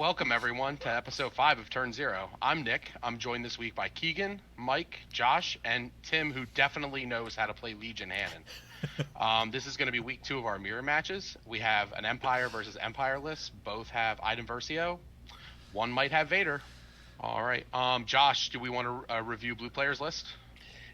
Welcome everyone to episode 5 of Turn Zero. I'm Nick. I'm joined this week by Keegan, Mike, Josh, and Tim, who definitely knows how to play Legion Hannon. This is going to be week 2 of our mirror matches. We have an Empire versus Empire list. Both have Iden Versio. One might have Vader. All right. Josh, do we want to review blue players list?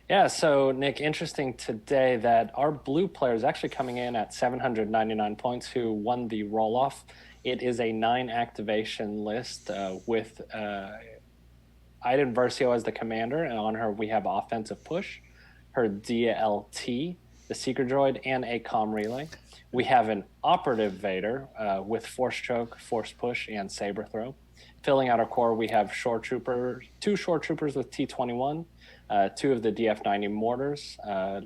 Yeah, so Nick, interesting today that our blue player is actually coming in at 799 points, who won the roll-off. It is a 9 activation list with Iden Versio as the commander, and on her we have offensive push, her DLT, the seeker droid, and a comm relay. We have an operative Vader with force choke, force push, and saber throw. Filling out our core, we have two shore troopers with T-21, 2 of the DF-90 mortars.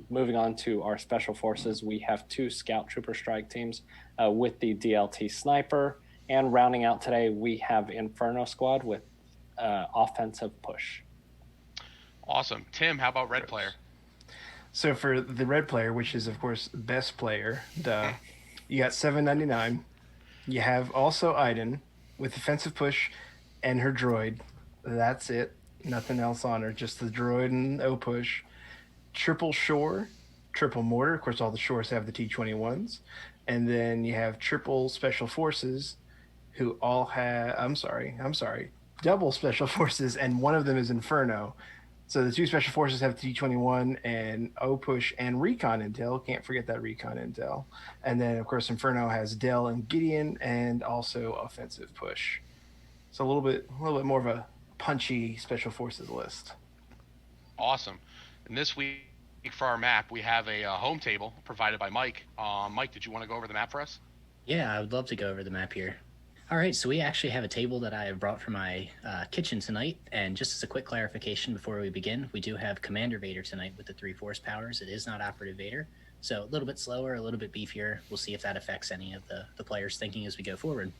Moving on to our special forces, we have 2 scout trooper strike teams with the DLT sniper. And rounding out today, we have Inferno squad with offensive push. Awesome. Tim, how about red player? So for the red player, which is, of course, best player, you got 799. You have also Iden with offensive push and her droid. That's it. Nothing else on her. Just the droid and O push. Triple shore, triple mortar. Of course, all the shores have the T-21s. And then you have triple special forces who all have... I'm sorry. Double special forces, and one of them is Inferno. So the 2 special forces have T-21 and O-Push and Recon Intel. Can't forget that Recon Intel. And then, of course, Inferno has Dell and Gideon and also Offensive Push. So a little bit more of a punchy special forces list. Awesome. And this week for our map, we have a home table provided by Mike. Mike, did you want to go over the map for us? Yeah, I would love to go over the map here. All right, so we actually have a table that I have brought from my kitchen tonight, and just as a quick clarification before we begin, we do have Commander Vader tonight with the 3 force powers. It is not Operative Vader, so a little bit slower, a little bit beefier. We'll see if that affects any of the players' thinking as we go forward.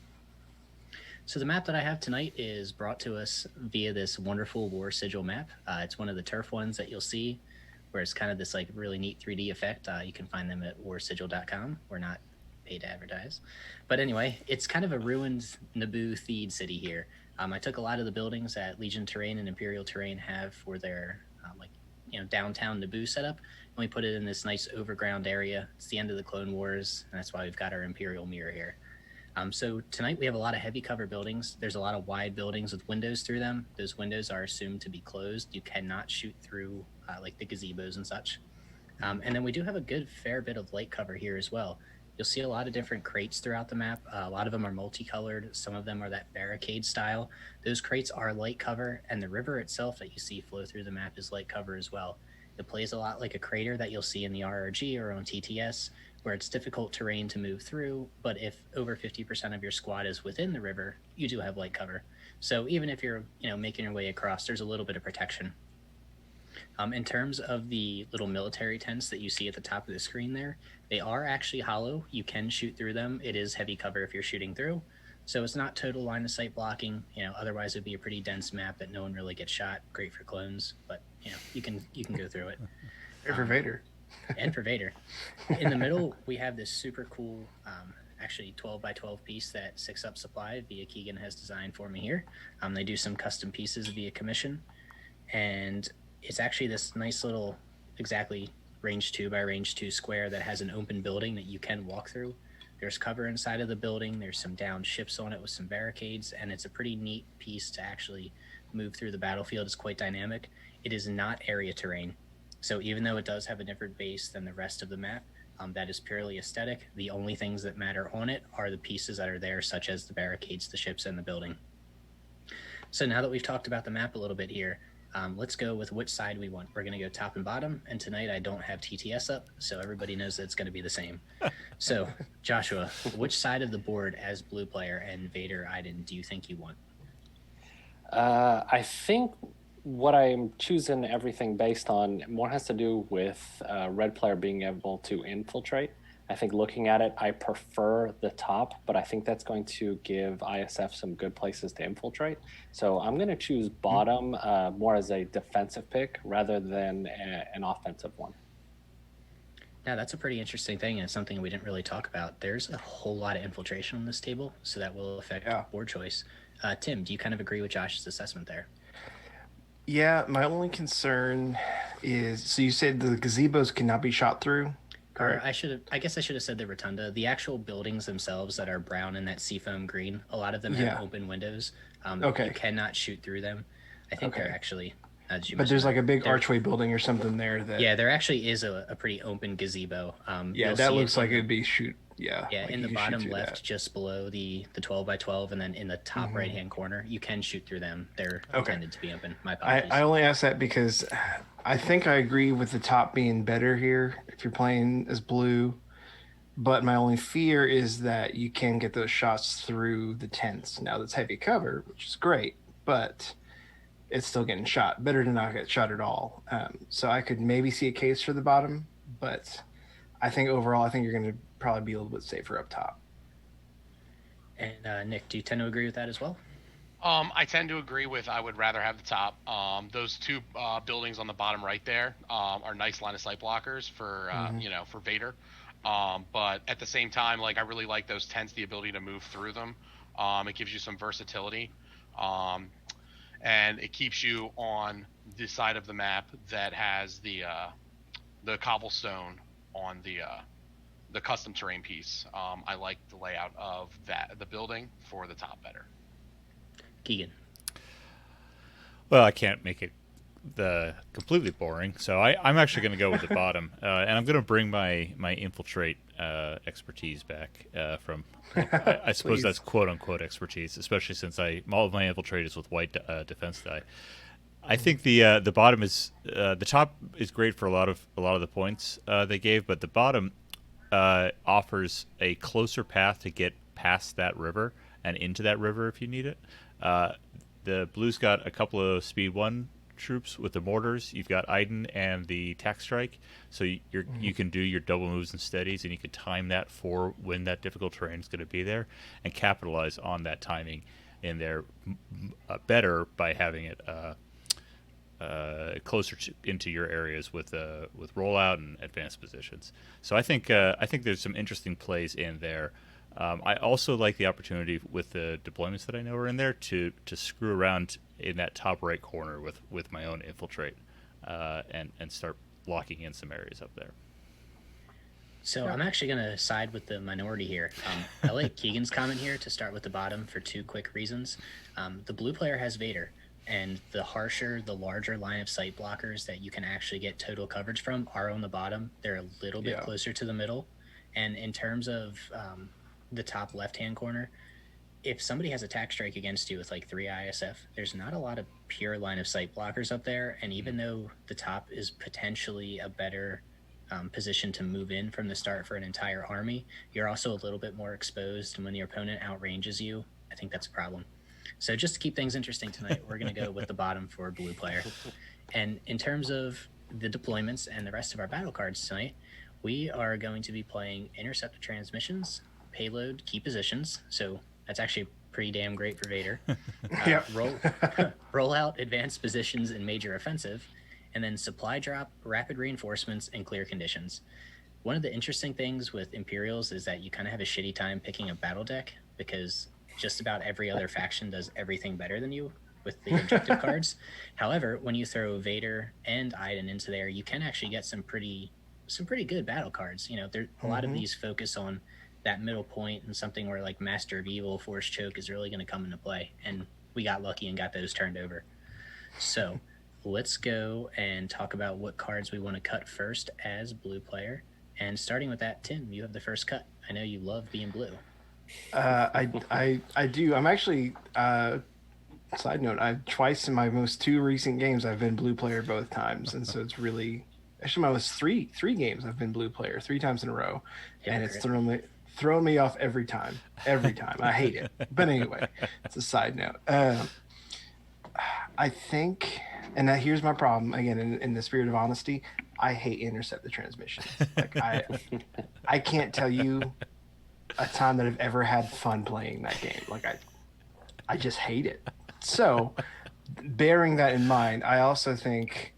So the map that I have tonight is brought to us via this wonderful War Sigil map. It's one of the turf ones that you'll see, where it's kind of this like really neat 3D effect. You can find them at warsigil.com. We're not paid to advertise. But anyway, it's kind of a ruined Naboo themed city here. I took a lot of the buildings that Legion Terrain and Imperial Terrain have for their downtown Naboo setup, and we put it in this nice overground area. It's the end of the Clone Wars, and that's why we've got our Imperial mirror here. So tonight we have a lot of heavy cover buildings. There's a lot of wide buildings with windows through them. Those windows are assumed to be closed. You cannot shoot through like the gazebos and such. And then we do have a good fair bit of light cover here as well. You'll see a lot of different crates throughout the map. A lot of them are multicolored. Some of them are that barricade style. Those crates are light cover, and the river itself that you see flow through the map is light cover as well. It plays a lot like a crater that you'll see in the RRG or on TTS, where it's difficult terrain to move through, but if over 50% of your squad is within the river, you do have light cover. So even if you're making your way across, there's a little bit of protection. In terms of the little military tents that you see at the top of the screen there, they are actually hollow. You can shoot through them. It is heavy cover if you're shooting through. So it's not total line of sight blocking. Otherwise it'd be a pretty dense map that no one really gets shot. Great for clones, but you can go through it. Or for Vader. And for Vader. In the middle, we have this super cool, actually 12 by 12 piece that 6-Up Supply via Keegan has designed for me here. They do some custom pieces via commission, and it's actually this nice little, exactly range 2 by range 2 square that has an open building that you can walk through. There's cover inside of the building. There's some downed ships on it with some barricades, and it's a pretty neat piece to actually move through the battlefield. It's quite dynamic. It is not area terrain. So even though it does have a different base than the rest of the map, that is purely aesthetic. The only things that matter on it are the pieces that are there, such as the barricades, the ships, and the building. So now that we've talked about the map a little bit here, let's go with which side we want. We're going to go top and bottom, and tonight I don't have TTS up, so everybody knows that it's going to be the same. So, Joshua, which side of the board as blue player and Vader Iden do you think you want? I think what I'm choosing everything based on more has to do with red player being able to infiltrate. I think looking at it, I prefer the top, but I think that's going to give ISF some good places to infiltrate. So I'm going to choose bottom more as a defensive pick rather than an offensive one. Now, that's a pretty interesting thing, and it's something we didn't really talk about. There's a whole lot of infiltration on this table, so that will affect board choice. Tim, do you kind of agree with Josh's assessment there? Yeah, my only concern is, so you said the gazebos cannot be shot through, Or correct? I guess I should have said the rotunda. The actual buildings themselves that are brown and that seafoam green, a lot of them have Yeah. open windows. You Okay. cannot shoot through them. I think they're Okay. actually, as you But there's mentioned, like a big they're- archway building or something there that. Yeah, there actually is a pretty open gazebo. Yeah, You'll that see looks it in like the- it'd be shoot. Yeah. Yeah, like in you the can shoot bottom through left, that. just below the 12 by 12, and then in the top right hand corner, you can shoot through them. They're intended to be open. My apologies. I only ask that because I think I agree with the top being better here if you're playing as blue. But my only fear is that you can get those shots through the tents. Now that's heavy cover, which is great, but it's still getting shot. Better to not get shot at all. So I could maybe see a case for the bottom, but I think overall, I think you're going to probably be a little bit safer up top. And Nick, do you tend to agree with that as well? I tend to agree with I would rather have the top. Those two buildings on the bottom right there are nice line of sight blockers for for Vader. But at the same time, like I really like those tents, the ability to move through them. It gives you some versatility, and it keeps you on the side of the map that has the cobblestone on the custom terrain piece. I like the layout of the building for the top better. Keegan. Well, I can't make it completely boring, so I'm actually going to go with the bottom, and I'm going to bring my infiltrate expertise back from. I suppose Please. that's quote unquote expertise, especially since all of my infiltrate is with white defense die. I think the bottom is the top is great for a lot of the points they gave, but the bottom offers a closer path to get past that river and into that river if you need it. The blue's got a couple of speed 1 troops with the mortars. You've got Iden and the tack strike, so you can do your double moves and steadies, and you can time that for when that difficult terrain is going to be there, and capitalize on that timing in there better by having it closer into your areas with rollout and advanced positions. So I think there's some interesting plays in there. I also like the opportunity with the deployments that I know are in there to screw around in that top right corner with my own infiltrate and start locking in some areas up there. So I'm actually going to side with the minority here. I like Keegan's comment here to start with the bottom for 2 quick reasons. The blue player has Vader, and the larger line of sight blockers that you can actually get total coverage from are on the bottom. They're a little bit closer to the middle. And in terms of the top left-hand corner, if somebody has a tack strike against you with like 3 ISF, there's not a lot of pure line of sight blockers up there. And even though the top is potentially a better position to move in from the start for an entire army, you're also a little bit more exposed. And when your opponent outranges you, I think that's a problem. So just to keep things interesting tonight, we're going to go with the bottom for blue player. And in terms of the deployments and the rest of our battle cards tonight, we are going to be playing intercept transmissions, payload, key positions. So that's actually pretty damn great for Vader. Roll out, advanced positions, and major offensive. And then supply drop, rapid reinforcements, and clear conditions. One of the interesting things with Imperials is that you kind of have a shitty time picking a battle deck because just about every other faction does everything better than you with the objective cards. However, when you throw Vader and Iden into there, you can actually get some pretty good battle cards. You know, a lot of these focus on that middle point, and something where like Master of Evil, Force Choke is really going to come into play. And we got lucky and got those turned over. So let's go and talk about what cards we want to cut first as blue player. And starting with that, Tim, you have the first cut. I know you love being blue. I do. I'm actually side note, I've twice in my most 2 recent games I've been blue player both times, and so it's really actually my most three games I've been blue player 3 times in a row, and it's thrown me off every time. I hate it, but anyway, it's a side note. I think, and here's my problem again, in the spirit of honesty, I hate intercept the transmissions. Like I can't tell you a time that I've ever had fun playing that game. Like I just hate it. So bearing that in mind, I also think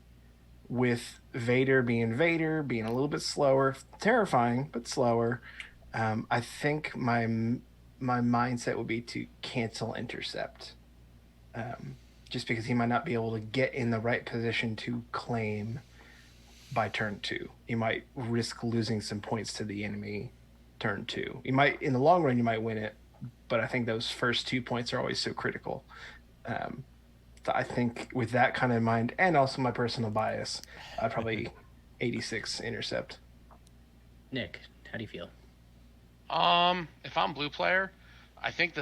with Vader being a little bit slower, terrifying but slower, I think my my mindset would be to cancel intercept. Just because he might not be able to get in the right position to claim by turn 2. You might risk losing some points to the enemy turn 2. You might, in the long run, you might win it, but I think those first 2 points are always so critical. So I think with that kind of in mind, and also my personal bias, I'd probably 86 intercept. Nick, how do you feel? If I'm blue player, I think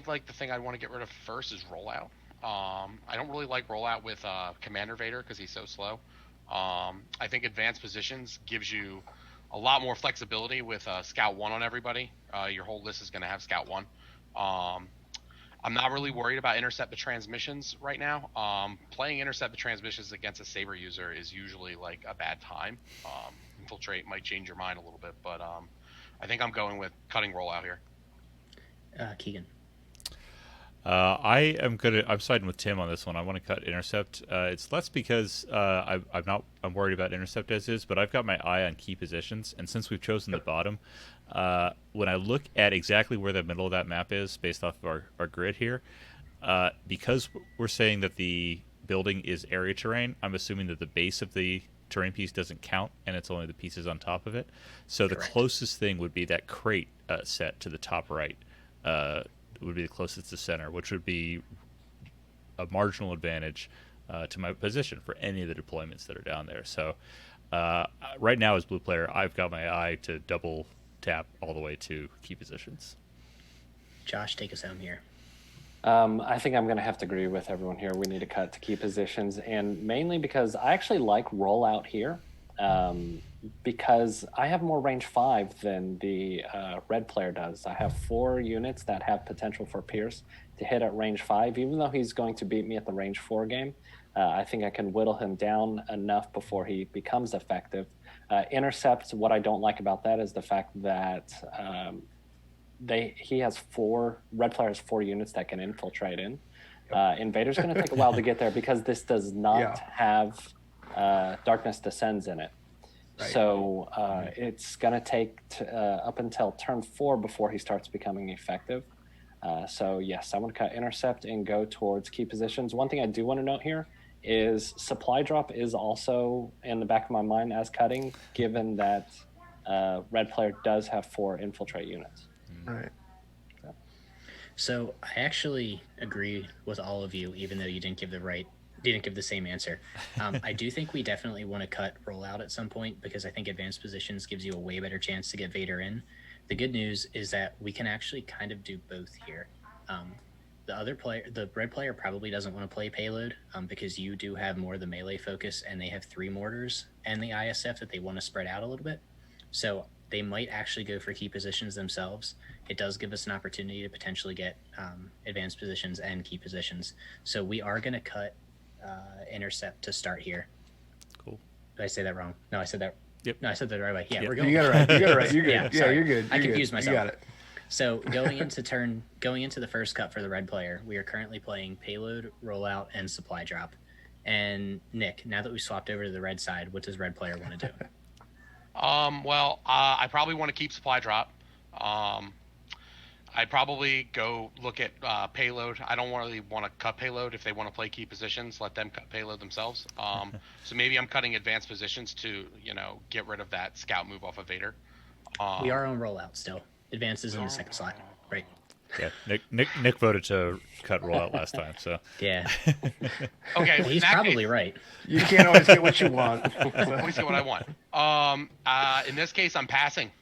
like the thing I'd want to get rid of first is rollout. I don't really like rollout with Commander Vader because he's so slow. I think advanced positions gives you a lot more flexibility with Scout 1 on everybody. Your whole list is going to have Scout 1. I'm not really worried about intercept the transmissions right now. Playing intercept the transmissions against a Saber user is usually like a bad time. Infiltrate might change your mind a little bit, but I think I'm going with cutting rollout here. Keegan. I'm siding with Tim on this one. I want to cut intercept. It's less because I'm worried about intercept as is, but I've got my eye on key positions, and since we've chosen the bottom, when I look at exactly where the middle of that map is based off of our grid here, because we're saying that the building is area terrain, I'm assuming that the base of the terrain piece doesn't count, and it's only the pieces on top of it. So the closest thing would be that crate set to the top right. Would be the closest to center, which would be a marginal advantage to my position for any of the deployments that are down there. So right now as blue player, I've got my eye to double tap all the way to key positions. Josh, take us home here. I think I'm going to have to agree with everyone here. We need to cut to key positions, and mainly because I actually like rollout here. Because I have more range 5 than the red player does. I have 4 units that have potential for Pierce to hit at range 5. Even though he's going to beat me at the range 4 game, I think I can whittle him down enough before he becomes effective. Intercepts, what I don't like about that is the fact that he has 4, red player has 4 units that can infiltrate in. Invader's going to take a while to get there because this does not have Darkness Descends in it. Right. So it's going to take up until turn 4 before he starts becoming effective. So yes, I want to cut intercept and go towards key positions. One thing I do want to note here is supply drop is also in the back of my mind as cutting, given that red player does have 4 infiltrate units. Right. So I actually agree with all of you, even though you didn't give the same answer. I do think we definitely want to cut rollout at some point because I think advanced positions gives you a way better chance to get Vader in. The good news is that we can actually kind of do both here. The red player probably doesn't want to play payload because you do have more of the melee focus and they have 3 mortars and the ISF that they want to spread out a little bit. So they might actually go for key positions themselves. It does give us an opportunity to potentially get advanced positions and key positions. So we are going to cut intercept to start here. Cool. Did I say that wrong? No, I said that. Yep. No, I said that the right way. Yeah, Yep. we're going. You got it right. You're good. Yeah, you're good. I confused myself. You got it. So going into the first cut for the red player, we are currently playing payload, rollout, and supply drop. And Nick, now that we swapped over to the red side, what does red player want to do? Well, I probably want to keep supply drop. I'd probably go look at payload. I don't really want to cut payload. If they want to play key positions, let them cut payload themselves. So maybe I'm cutting advanced positions to, get rid of that scout move off of Vader. We are on rollout still. Advance is in the second slot. Right. Yeah, Nick voted to cut rollout last time, so yeah. Okay, well, he's probably right. You can't always get what you want. Always get what I want. In this case, I'm passing.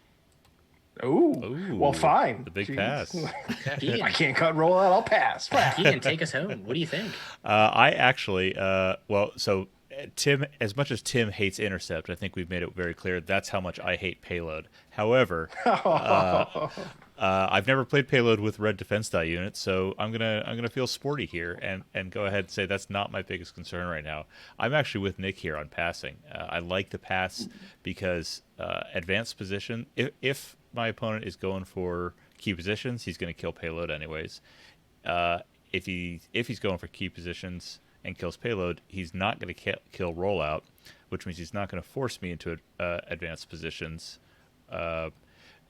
Ooh. Well, fine. The big pass. Keegan, I can't cut rollout. I'll pass. Keegan, take us home. What do you think? I actually, Tim, as much as Tim hates intercept, I think we've made it very clear that's how much I hate payload. However, I've never played payload with red defense die units, so I'm gonna feel sporty here and go ahead and say that's not my biggest concern right now. I'm actually with Nick here on passing. I like the pass because advanced position. If my opponent is going for key positions, he's going to kill payload anyways. If he's going for key positions and kills payload, he's not going to kill rollout, which means he's not going to force me into advanced positions.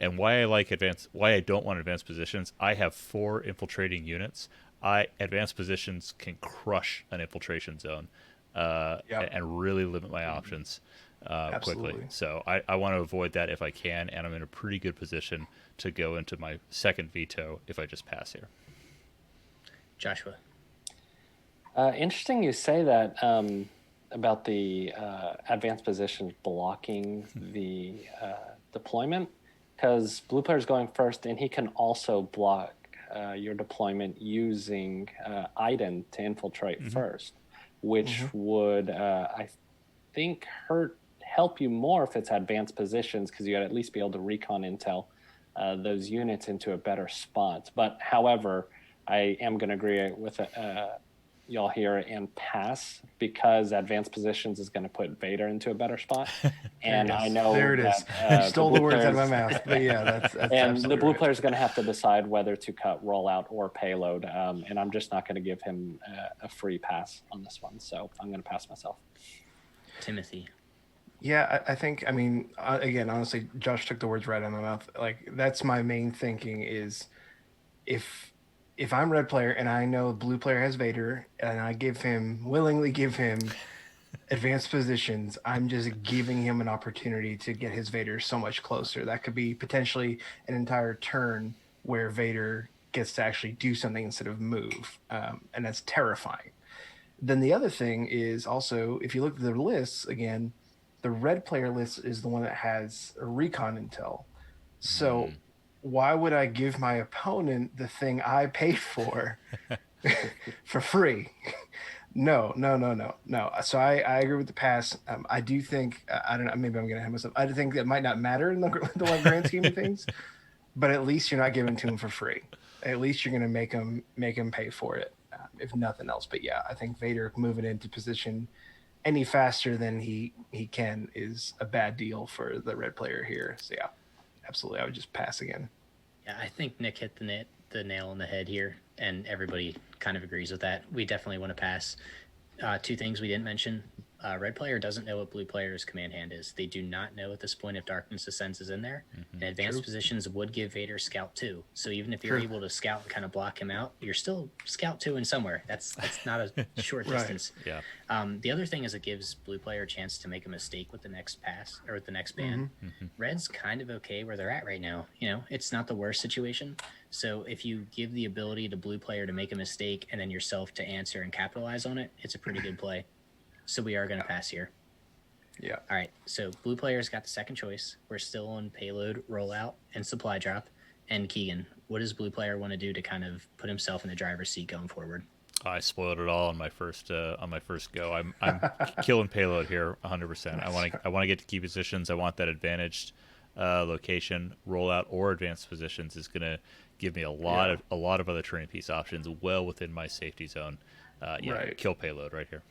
And why I don't want advanced positions, I have 4 infiltrating units. Advanced positions can crush an infiltration zone, and really limit my options quickly. So I want to avoid that if I can, and I'm in a pretty good position to go into my second veto if I just pass here. Joshua. Interesting you say that about the advanced positions blocking the deployment, because blue player's going first, and he can also block your deployment using Iden to infiltrate first, which would, I think, help you more if it's advanced positions, because you'd at least be able to recon intel those units into a better spot. But however, I am going to agree with y'all here and pass, because advanced positions is going to put Vader into a better spot. And I know there it is. You stole the words out of my mouth. But yeah, that's and the blue right. player is going to have to decide whether to cut rollout or payload. And I'm just not going to give him a free pass on this one. So I'm going to pass myself. Timothy. Yeah, I think, I mean, again, honestly, Josh took the words right out of my mouth. Like, that's my main thinking is if I'm red player and I know blue player has Vader and I willingly give him advanced positions, I'm just giving him an opportunity to get his Vader so much closer. That could be potentially an entire turn where Vader gets to actually do something instead of move. And that's terrifying. Then the other thing is also, if you look at the lists, again, the red player list is the one that has a recon intel. So why would I give my opponent the thing I paid for for free? No. So I agree with the pass. I do think, I don't know, maybe I'm going to have myself. I think that might not matter in the grand scheme of things, but at least you're not giving to him for free. At least you're going to make him pay for it, if nothing else. But yeah, I think Vader moving into position any faster than he can is a bad deal for the red player here. So yeah, absolutely, I would just pass again. Yeah, I think Nick hit the nail on the head here, and everybody kind of agrees with that. We definitely want to pass. 2 things we didn't mention. Red player doesn't know what blue player's command hand is. They do not know at this point if Darkness Ascends is in there. And advanced positions would give Vader Scout 2. So even if you're able to scout and kind of block him out, you're still Scout 2 in somewhere. That's not a short distance. Yeah. The other thing is it gives blue player a chance to make a mistake with the next pass or with the next ban. Red's kind of okay where they're at right now. You know, it's not the worst situation. So if you give the ability to blue player to make a mistake and then yourself to answer and capitalize on it, it's a pretty good play. So we are going to pass here. Yeah. All right. So blue player's got the second choice. We're still on payload, rollout, and supply drop. And Keegan, what does blue player want to do to kind of put himself in the driver's seat going forward? I spoiled it all on my first go. I'm killing payload here 100%. I want to get to key positions. I want that advantaged location. Rollout or advanced positions is going to give me a lot of other terrain piece options well within my safety zone. Right. Kill payload right here.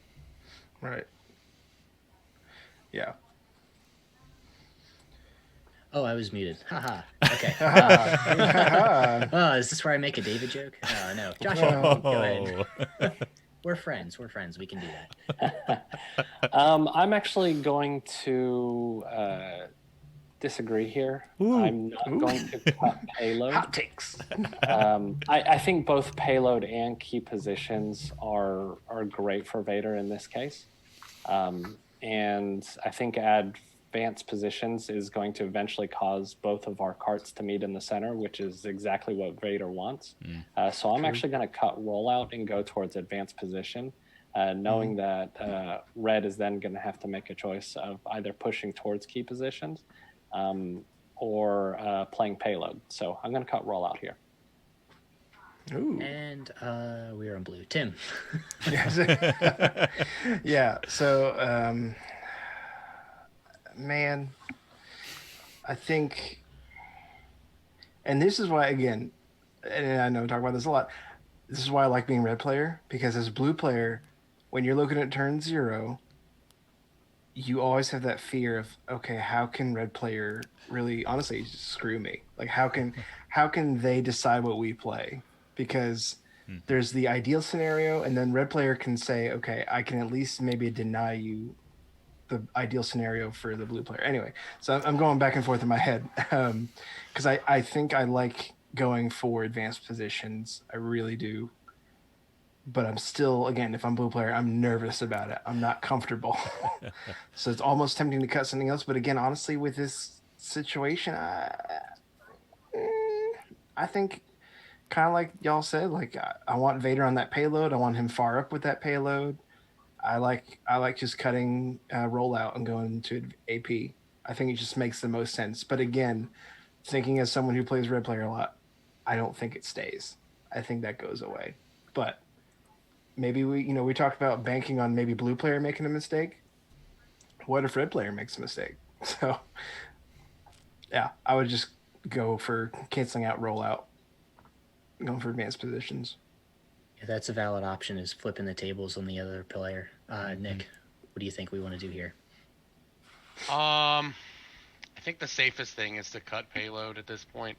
Right. Yeah. Oh, I was muted. Haha. Okay. Is this where I make a David joke? Oh, no. Joshua, go ahead. We're friends. We can do that. I'm actually going to disagree here. I'm not going to cut payload. Hot takes. I think both payload and key positions are great for Vader in this case. And I think advanced positions is going to eventually cause both of our carts to meet in the center, which is exactly what Vader wants. So I'm actually going to cut rollout and go towards advanced position, knowing that red is then going to have to make a choice of either pushing towards key positions or playing payload. So I'm going to cut rollout here. Ooh. And we're on blue. Tim. Yeah. So, man, I think, and this is why, again, and I know we talk about this a lot, this is why I like being red player, because as blue player, when you're looking at turn 0, you always have that fear of, okay, how can red player really, honestly, screw me? Like, how can they decide what we play? Because there's the ideal scenario, and then red player can say, okay, I can at least maybe deny you the ideal scenario for the blue player. Anyway, so I'm going back and forth in my head because I think I like going for advanced positions. I really do. But I'm still, again, if I'm blue player, I'm nervous about it. I'm not comfortable. So it's almost tempting to cut something else. But again, honestly, with this situation, I think kind of like y'all said, like I want Vader on that payload. I want him far up with that payload. I like just cutting rollout and going to AP. I think it just makes the most sense. But again, thinking as someone who plays red player a lot, I don't think it stays. I think that goes away. But maybe we talked about banking on maybe blue player making a mistake. What if red player makes a mistake? So yeah, I would just go for canceling out rollout, going for advanced positions. Yeah, that's a valid option, is flipping the tables on the other player. Nick, what do you think we want to do here? I think the safest thing is to cut payload at this point.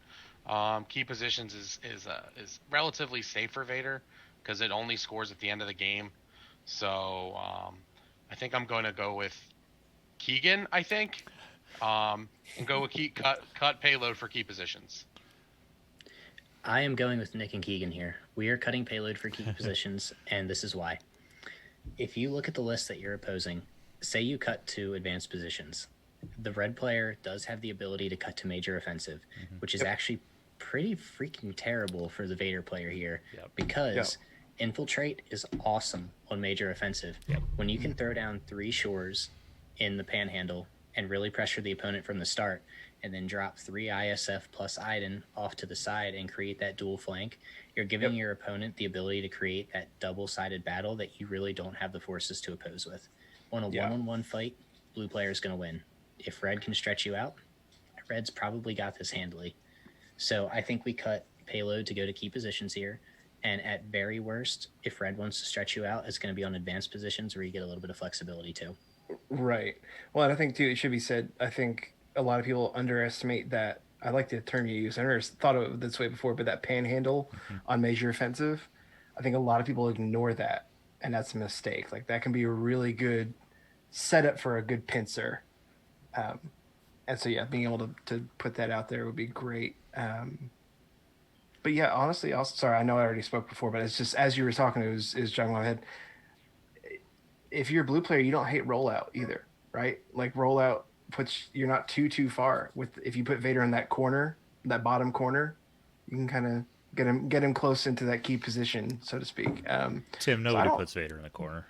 Key positions is relatively safe for Vader because it only scores at the end of the game. So I think I'm going to go with Keegan. I think and go with cut payload for key positions. I am going with Nick and Keegan here. We are cutting payload for key positions, and this is why. If you look at the list that you're opposing, say you cut to advanced positions, the red player does have the ability to cut to major offensive, which is actually pretty freaking terrible for the Vader player here, because infiltrate is awesome on major offensive. When you can throw down 3 shores in the panhandle and really pressure the opponent from the start, and then drop 3 ISF plus Iden off to the side and create that dual flank, you're giving your opponent the ability to create that double-sided battle that you really don't have the forces to oppose with. On a one-on-one fight, blue player is going to win. If red can stretch you out, red's probably got this handily. So I think we cut payload to go to key positions here, and at very worst, if red wants to stretch you out, it's going to be on advanced positions where you get a little bit of flexibility too. Right. Well, and I think too, it should be said, I think a lot of people underestimate that. I like the term you use. I never thought of it this way before, but that panhandle on major offensive, I think a lot of people ignore that, and that's a mistake. Like that can be a really good setup for a good pincer. And so yeah, being able to put that out there would be great. But yeah, honestly, sorry, I know I already spoke before, but it's just as you were talking, it was jogging my head. If you're a blue player, you don't hate rollout either, right? Like rollout you're not too far if you put Vader in that corner, that bottom corner, you can kind of get him close into that key position, so to speak. Tim, nobody puts Vader in the corner.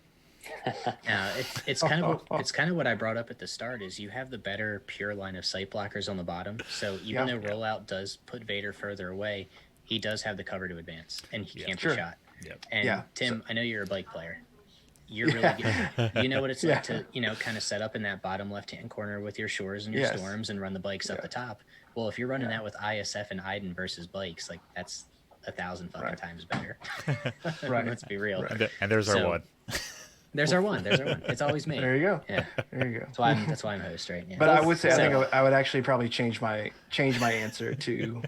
It's kind of what I brought up at the start, is you have the better pure line of sight blockers on the bottom. So even though rollout does put Vader further away, he does have the cover to advance, and he can't be shot. And Tim, I know you're a bike player. You're really good. You know what it's like to, kind of set up in that bottom left-hand corner with your shores and your storms and run the bikes up the top. Well, if you're running that with ISF and Iden versus bikes, like that's 1,000 fucking times better. Right. Let's be real. Right. And there's our one. There's our one. It's always me. There you go. Yeah. There you go. That's why I'm host, right? Yeah. But I would say, I think I would actually probably change my answer to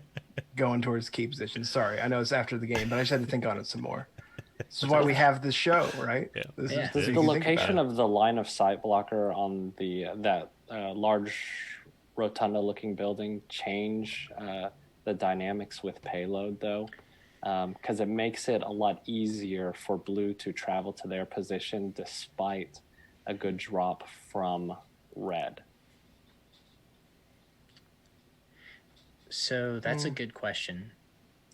going towards key positions. Sorry, I know it's after the game, but I just had to think on it some more. This is why we have this show, right? This Does the location of the line of sight blocker on that large rotunda-looking building change the dynamics with payload, though? Because it makes it a lot easier for blue to travel to their position despite a good drop from red. So that's a good question.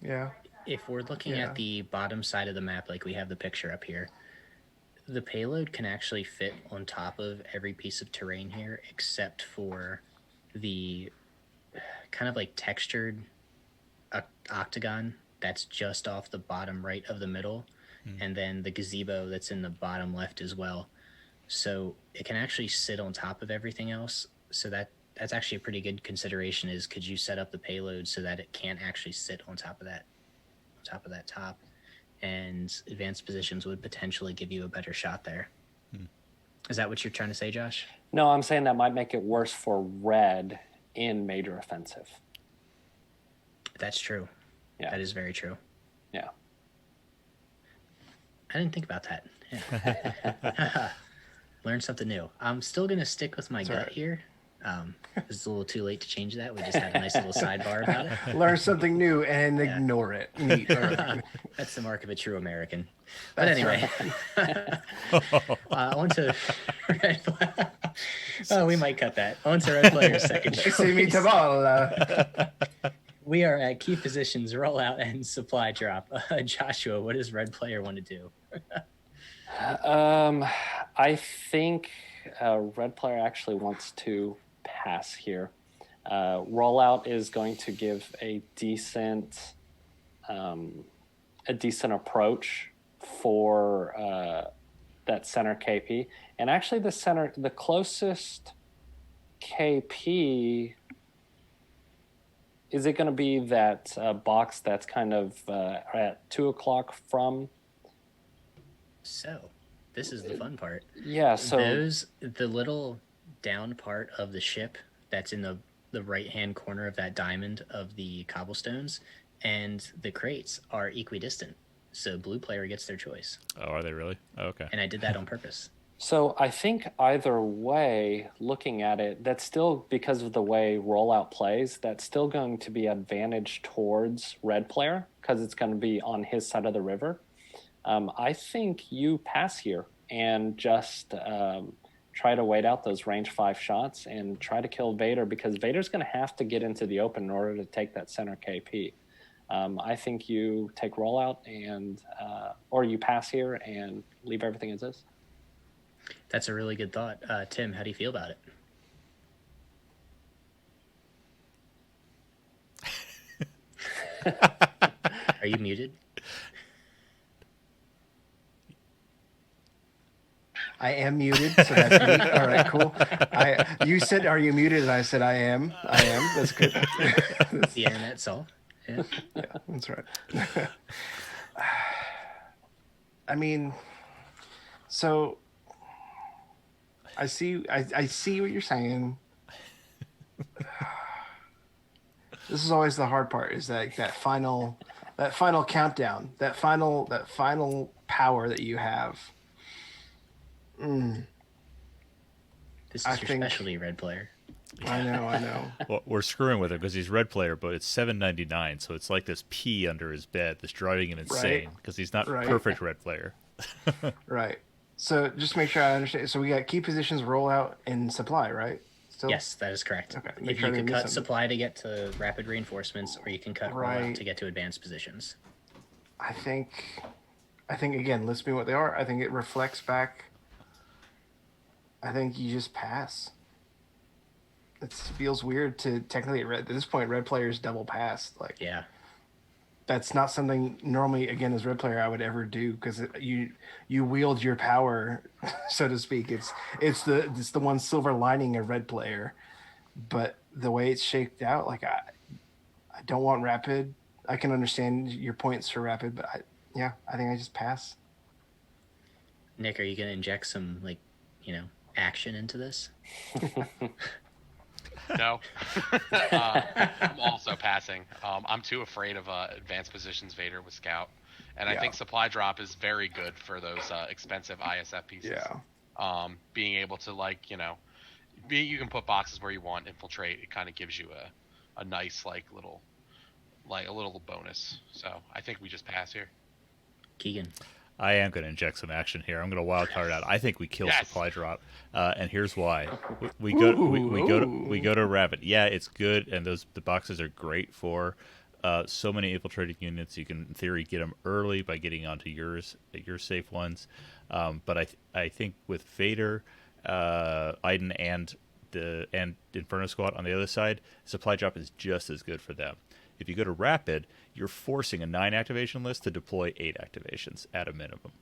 Yeah. If we're looking at the bottom side of the map, like we have the picture up here, the payload can actually fit on top of every piece of terrain here, except for the kind of like textured octagon that's just off the bottom right of the middle, and then the gazebo that's in the bottom left as well. So it can actually sit on top of everything else. So that's actually a pretty good consideration, is could you set up the payload so that it can't actually sit on top of that top, and advanced positions would potentially give you a better shot there. Is that what you're trying to say, Josh? No, I'm saying that might make it worse for red in major offensive. That's true. Yeah. That is very true. Yeah. I didn't think about that. Yeah. Learn something new. I'm still gonna stick with my That's gut right. here. It's a little too late to change that. We just had a nice little sidebar about it. Learn something new and ignore it. Neat. That's the mark of a true American. But That's anyway, on to red player. Oh, we might cut that. On to red player's second See me choice. tabala. We are at key positions, rollout, and supply drop. Joshua, what does red player want to do? I think red player actually wants to pass here. Rollout is going to give a decent approach for that center KP, and actually the closest KP. Is it going to be that box that's kind of at 2:00 from? So, this is the fun part. Yeah, so the little down part of the ship that's in the right-hand corner of that diamond of the cobblestones and the crates are equidistant. So blue player gets their choice. Oh, are they really? Oh, okay. And I did that on purpose. So I think either way, looking at it, that's still, because of the way rollout plays, that's still going to be advantage towards red player because it's going to be on his side of the river. I think you pass here and just try to wait out those range 5 shots and try to kill Vader, because Vader's going to have to get into the open in order to take that center KP. I think you take rollout and or you pass here and leave everything as is. That's a really good thought. Tim, how do you feel about it? Are you muted? I am muted, so that's me. All right, cool. You said, "Are you muted?" And I said, "I am. I am." That's good. The internet saw. Yeah. Yeah, that's right. I mean, so I see what you're saying. This is always the hard part, is that final countdown, that final power that you have. This is your specialty, red player. I know. Well, we're screwing with him because he's red player, but it's $7.99, so it's like this P under his bed that's driving him insane because he's not perfect red player. Right. So just to make sure I understand. So we got key positions, rollout, and supply, right? Still? Yes, that is correct. Okay. You can cut supply to get to rapid reinforcements, or you can cut rollout to get to advanced positions. I think again, let's be what they are. I think it reflects back. I think you just pass. It feels weird to technically at this point red players double pass. Like, yeah, that's not something normally, again, as red player I would ever do, because you wield your power, so to speak. It's the one silver lining of red player, but the way it's shaped out, like I don't want rapid. I can understand your points for rapid, but I think I just pass. Nick, are you gonna inject some action into this? No. I'm also passing. I'm too afraid of advanced positions Vader with Scout. And I think supply drop is very good for those expensive ISF pieces. Yeah. Being able to, you can put boxes where you want, infiltrate. It kind of gives you a nice, a little bonus. So I think we just pass here. Keegan. I am going to inject some action here. I'm going to wild card out. I think we kill supply drop, and here's why. We go to rapid. Yeah, it's good, and the boxes are great for so many infiltrating units. You can, in theory, get them early by getting onto your safe ones. But I think with Vader, Iden, and Inferno Squad on the other side, supply drop is just as good for them. If you go to rapid, you're forcing a 9 activation list to deploy 8 activations at a minimum.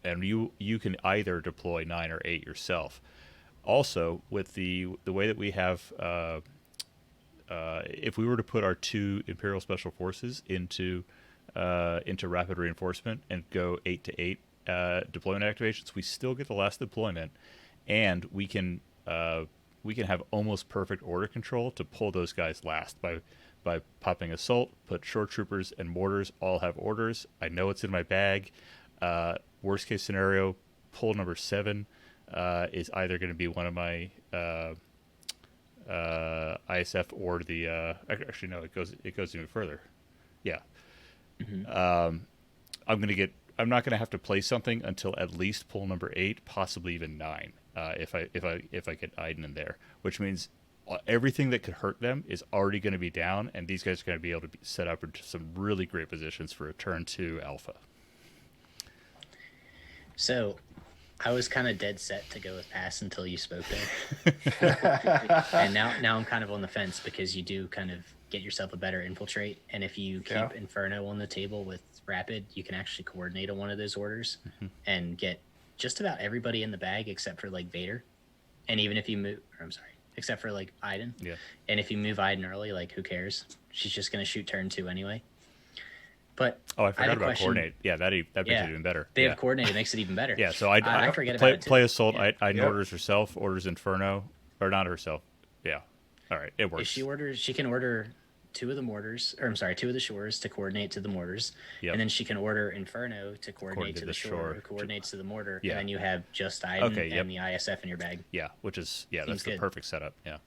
And you can either deploy 9 or 8 yourself. Also, with the way that we have, if we were to put our 2 Imperial Special Forces into rapid reinforcement and go 8 to 8 deployment activations, we still get the last deployment, and we can have almost perfect order control to pull those guys last by popping assault. Put short troopers and mortars all have orders. I know it's in my bag. Worst case scenario, pull number 7 is either going to be one of my ISF or the actually no, it goes even further. Yeah. I'm not gonna have to play something until at least pull number 8, possibly even 9, if I get Iden in there, which means everything that could hurt them is already going to be down, and these guys are going to be able to be set up into some really great positions for a turn 2 alpha. So, I was kind of dead set to go with pass until you spoke there, and now I'm kind of on the fence because you do kind of get yourself a better infiltrate, and if you keep Inferno on the table with rapid, you can actually coordinate on one of those orders and get just about everybody in the bag except for like Vader, and even if you move, except for like Iden. Yeah. And if you move Iden early, like who cares? She's just gonna shoot turn 2 anyway. But I forgot about coordinate. Yeah, that makes it even better. They have coordinate, it makes it even better. Yeah, so I forget about it too. Play assault. Yeah. Iden orders herself, orders Inferno, or not herself. Yeah, all right, it works. If she can order 2 of the mortars, or two of the shores to coordinate to the mortars, and then she can order Inferno to coordinate to the shore, who coordinates to the mortar, and then you have just Iden and the ISF in your bag. Yeah, which is that's the perfect setup. Yeah,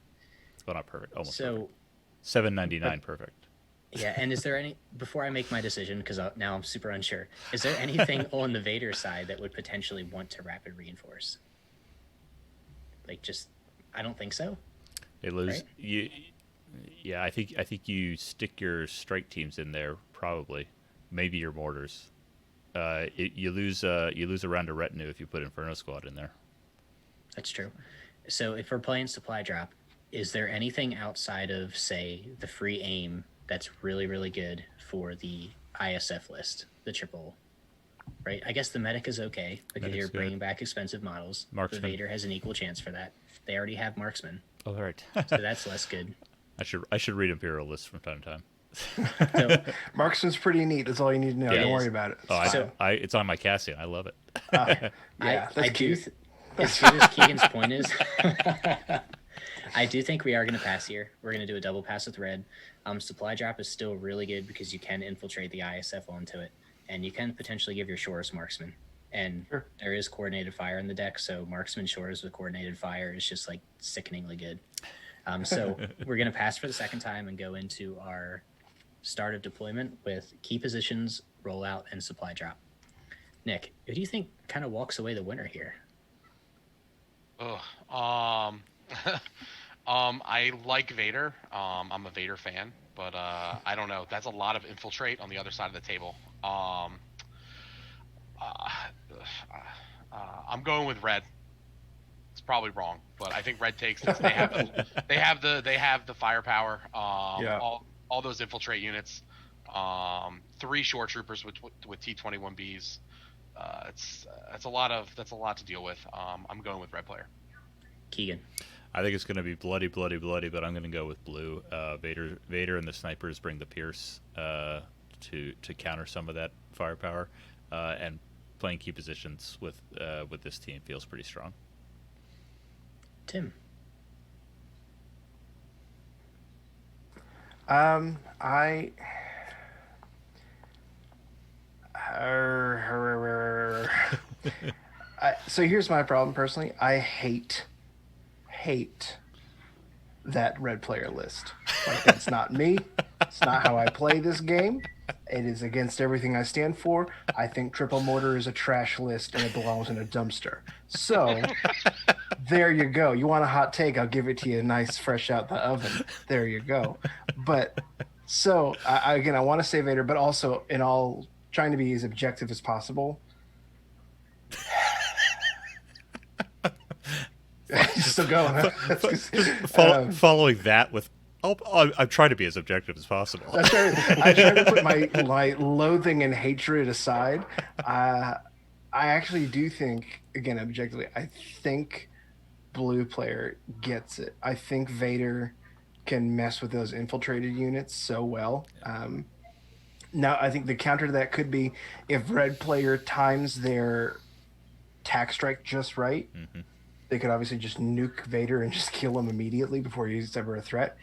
well, not perfect, almost. So perfect. $7.99 perfect. Yeah, and is there any, before I make my decision, because now I'm super unsure, is there anything on the Vader side that would potentially want to rapid reinforce? Like, just, I don't think so. They lose. Right? I think you stick your strike teams in there, probably. Maybe your mortars. You lose a round of retinue if you put Inferno Squad in there. That's true. So if we're playing supply drop, is there anything outside of, say, the free aim that's really, really good for the ISF list, the triple, right? I guess the medic is okay because you're bringing back expensive models. Marksman. The Vader has an equal chance for that. They already have marksman. Oh, all right. So that's less good. I should read Imperial lists from time to time. So, marksman's pretty neat. That's all you need to know. Don't worry about it. It's on my Cassian. I love it. That's cute. As good as Keegan's point is, I do think we are going to pass here. We're going to do a double pass with red. Supply drop is still really good because you can infiltrate the ISF onto it, and you can potentially give your shores marksman. And there is coordinated fire in the deck, so marksman shores with coordinated fire is just like sickeningly good. So we're going to pass for the second time and go into our start of deployment with key positions, rollout, and supply drop. Nick, who do you think kind of walks away the winner here? I like Vader. I'm a Vader fan, but I don't know. That's a lot of infiltrate on the other side of the table. I'm going with red. It's probably wrong, but I think red takes this. They have the firepower. All those infiltrate units. 3 shore troopers with T-21Bs. That's a lot to deal with. I'm going with red player. Keegan. I think it's going to be bloody, but I'm going to go with blue. Vader and the snipers bring the Pierce to counter some of that firepower, and playing key positions with this team feels pretty strong. Tim. So here's my problem personally. I hate that red player list. Like, that's not me. It's not how I play this game. It is against everything I stand for. I think triple mortar is a trash list and it belongs in a dumpster. So there you go. You want a hot take? I'll give it to you nice, fresh out the oven. There you go. But so I want to say Vader, but also in all trying to be as objective as possible. Still going. Following that with, I'm trying to be as objective as possible. I try to put my loathing and hatred aside. I actually do think, again, objectively, I think blue player gets it. I think Vader can mess with those infiltrated units so well. Now, I think the counter to that could be if red player times their tack strike just right. Mm-hmm. They could obviously just nuke Vader and just kill him immediately before he's ever a threat.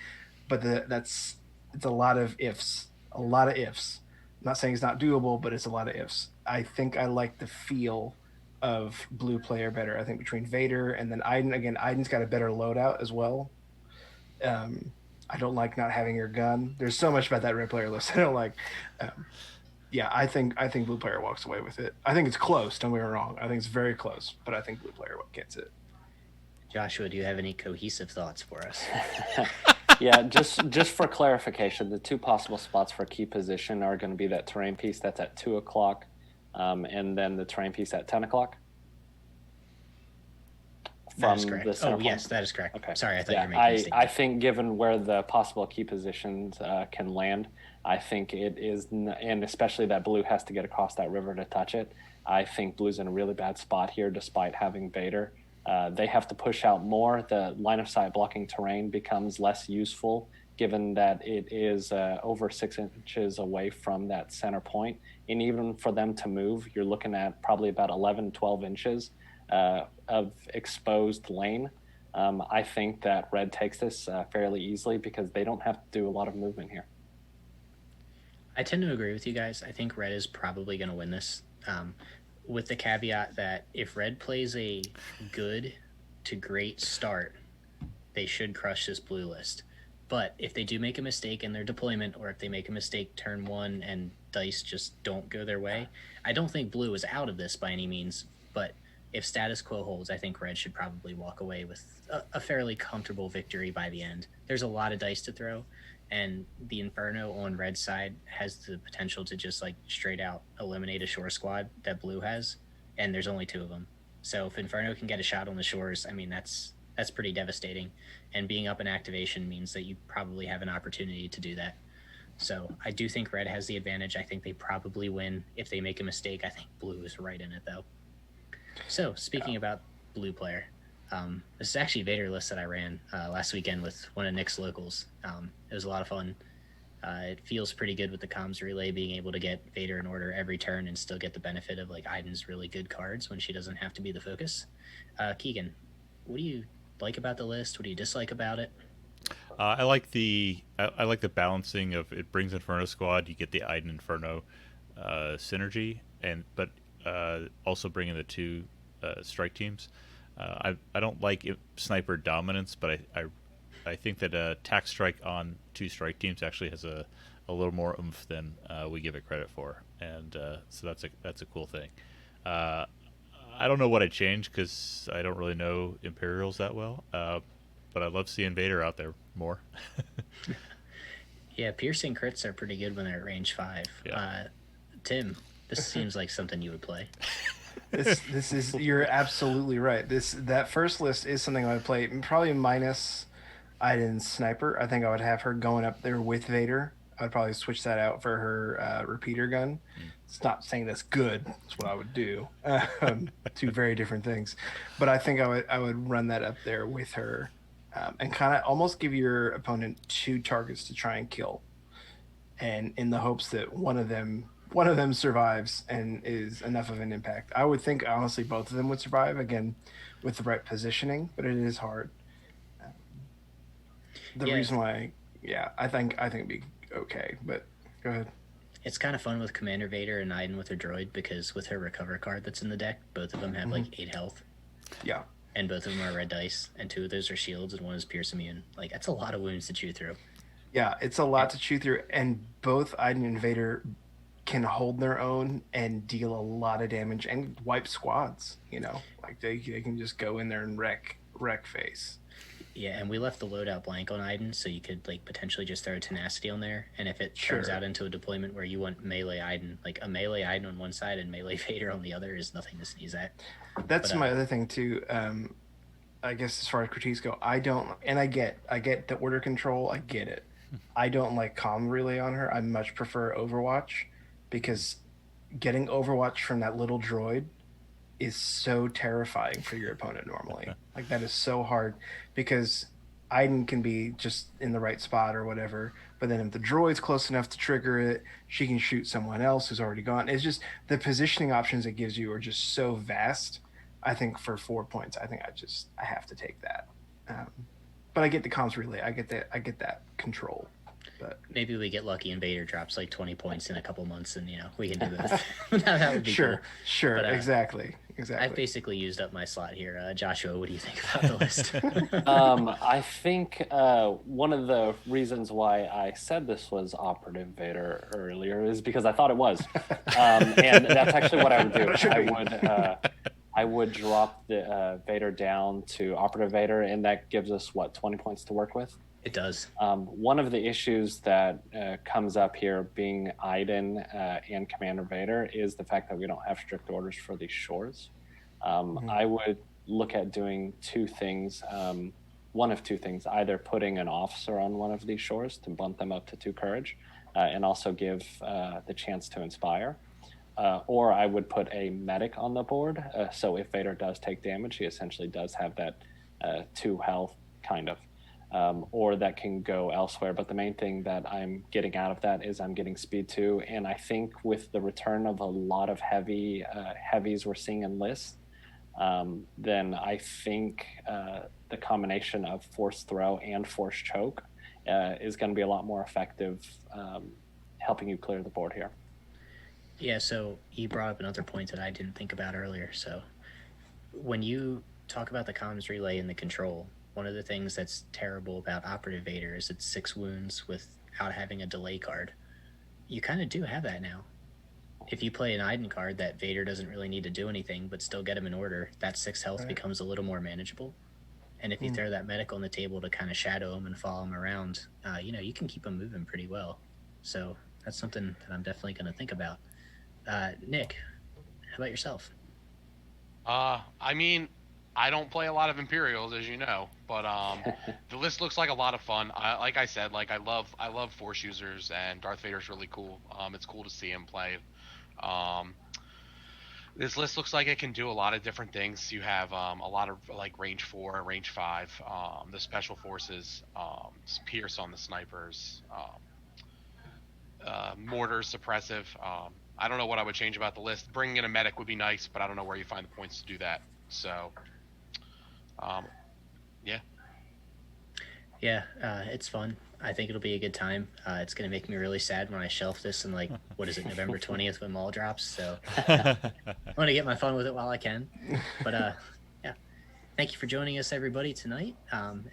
But it's a lot of ifs. A lot of ifs. I'm not saying it's not doable, but it's a lot of ifs. I think I like the feel of blue play are better. I think between Vader and then Iden. Again, Iden's got a better loadout as well. I don't like not having your gun. There's so much about that red player list I don't like. Yeah, I think blue player walks away with it. I think it's close. Don't get me wrong. I think it's very close, but I think blue player gets it. Joshua, do you have any cohesive thoughts for us? Yeah, just for clarification, the two possible spots for key position are going to be that terrain piece that's at 2 o'clock, and then the terrain piece at 10 o'clock. That is correct. The Oh, yes, that is correct. Okay. Sorry, I thought yeah, you were making a statement. I think given where the possible key positions can land, I think it is, and especially that blue has to get across that river to touch it. I think blue's in a really bad spot here, despite having Vader. They have to push out more. The line of sight blocking terrain becomes less useful, given that it is over 6 inches away from that center point. And even for them to move, you're looking at probably about 11, 12 inches of exposed lane. I think that red takes this fairly easily because they don't have to do a lot of movement here. I tend to agree with you guys. I think red is probably going to win this, with the caveat that if red plays a good to great start, they should crush this blue list. But if they do make a mistake in their deployment, or if they make a mistake turn one and dice just don't go their way, I don't think blue is out of this by any means. But if status quo holds, I think red should probably walk away with a fairly comfortable victory by the end. There's a lot of dice to throw, and the Inferno on red side has the potential to just like straight out eliminate a shore squad that blue has, and there's only 2 of them. So if Inferno can get a shot on the shores, I mean that's pretty devastating, and being up in activation means that you probably have an opportunity to do that. So I do think red has the advantage. I think they probably win. If they make a mistake, I think blue is right in it though. So speaking about blue player, this is actually Vader list that I ran last weekend with one of Nick's locals. It was a lot of fun. It feels pretty good with the comms relay being able to get Vader in order every turn and still get the benefit of like Iden's really good cards when she doesn't have to be the focus. Keegan, what do you like about the list? What do you dislike about it? I like the balancing of it brings Inferno squad. You get the Iden Inferno synergy, but also bringing the 2 strike teams. I don't like sniper dominance, but I think that tac strike on 2 strike teams actually has a little more oomph than we give it credit for, and so that's a cool thing. I don't know what I'd change because I don't really know Imperials that well, but I love seeing Vader out there more. Yeah, piercing crits are pretty good when they're at range 5. Yeah. Tim, this seems like something you would play. This is, you're absolutely right. That first list is something I would play, probably minus Iden's sniper. I think I would have her going up there with Vader. I would probably switch that out for her repeater gun. It's not saying that's good. That's what I would do. 2 very different things, but I think I would run that up there with her, and kind of almost give your opponent 2 targets to try and kill, and in the hopes that one of them survives and is enough of an impact. I would think honestly both of them would survive, again with the right positioning, but it is hard. Reason why, I think it'd be okay, but go ahead. It's kind of fun with Commander Vader and Iden with her droid, because with her recover card that's in the deck, both of them have like 8 health. Yeah. And both of them are red dice, and 2 of those are shields, and 1 is pierce immune. Like, that's a lot of wounds to chew through. Yeah, it's a lot to chew through, and both Iden and Vader can hold their own and deal a lot of damage and wipe squads. Like they can just go in there and wreck face. Yeah, and we left the loadout blank on Iden, so you could like potentially just throw tenacity on there, and if it turns out into a deployment where you want melee Iden, like a melee Iden on one side and melee Vader on the other is nothing to sneeze at. That's my other thing too. I guess as far as critiques go, I don't, and I get the order control, I get it. I don't like comm relay on her. I much prefer Overwatch, because getting Overwatch from that little droid is so terrifying for your opponent normally. Like, that is so hard, because Iden can be just in the right spot or whatever, but then if the droid's close enough to trigger it, she can shoot someone else who's already gone. It's just the positioning options it gives you are just so vast. I think for 4 points, I think I have to take that. But I get the comms relay. I get that control. But maybe we get lucky and Vader drops like 20 points in a couple months, and we can do that. That would be sure, cool. Sure, but, exactly. exactly. I've basically used up my slot here. Joshua, what do you think about the list? I think one of the reasons why I said this was Operative Vader earlier is because I thought it was, and that's actually what I would do. I would drop the Vader down to Operative Vader, and that gives us 20 points to work with. It does. One of the issues that comes up here, being Iden and Commander Vader, is the fact that we don't have strict orders for these shores. I would look at doing two things. One of two things: either putting an officer on one of these shores to bump them up to 2 courage, and also give the chance to inspire. Or I would put a medic on the board. So if Vader does take damage, he essentially does have that 2 health, kind of. Or that can go elsewhere. But the main thing that I'm getting out of that is I'm getting speed 2. And I think with the return of a lot of heavies we're seeing in lists, then I think the combination of force throw and force choke is going to be a lot more effective, helping you clear the board here. Yeah, so you brought up another point that I didn't think about earlier. So when you talk about the comms relay and the control, one of the things that's terrible about Operative Vader is it's 6 wounds without having a delay card. You kind of do have that now. If you play an Iden card that Vader doesn't really need to do anything but still get him in order, that 6 health becomes a little more manageable. And if you throw that medic on the table to kind of shadow him and follow him around, you can keep him moving pretty well. So that's something that I'm definitely going to think about. Nick, how about yourself? I mean, I don't play a lot of Imperials, as you know, but the list looks like a lot of fun. Like I said, I love Force users, and Darth Vader's really cool. It's cool to see him play. This list looks like it can do a lot of different things. You have a lot of range 4, range 5, the special forces, Pierce on the snipers, mortars, suppressive. I don't know what I would change about the list. Bringing in a medic would be nice, but I don't know where you find the points to do that. So, yeah. Yeah, it's fun. I think it'll be a good time. It's going to make me really sad when I shelf this in November 20th when Maul drops. So I want to get my fun with it while I can. But yeah, thank you for joining us, everybody, tonight.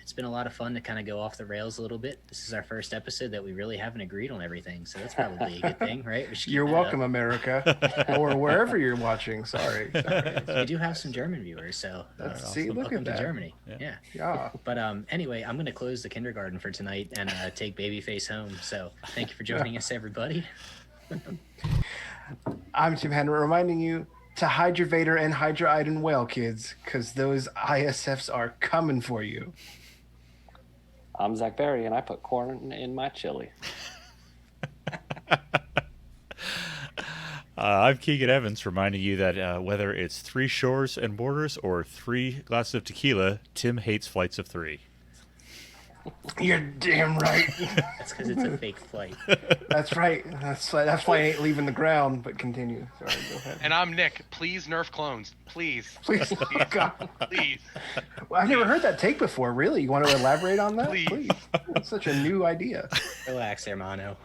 It's been a lot of fun to kind of go off the rails a little bit. This is our first episode that we really haven't agreed on everything, so that's probably a good thing, right? You're welcome, America, or wherever you're watching. Sorry. We do have some German viewers, so welcome to Germany. Yeah. But anyway, I'm going to close the kindergarten for tonight and take Babyface home. So thank you for joining us, everybody. I'm Tim Henry, reminding you to hide your Vader and hide your Iden well, kids, because those ISFs are coming for you. I'm Zach Berry, and I put corn in my chili. I'm Keegan Evans, reminding you that whether it's 3 shores and borders or 3 glasses of tequila, Tim hates flights of 3. You're damn right. That's because it's a fake flight. That's right. That's why I ain't leaving the ground. But continue. Sorry, go ahead. And I'm Nick. Please nerf clones. Please. Please. Oh, God. Please. Well, I've never heard that take before. Really? You want to elaborate on that? Please. That's such a new idea. Relax, hermano.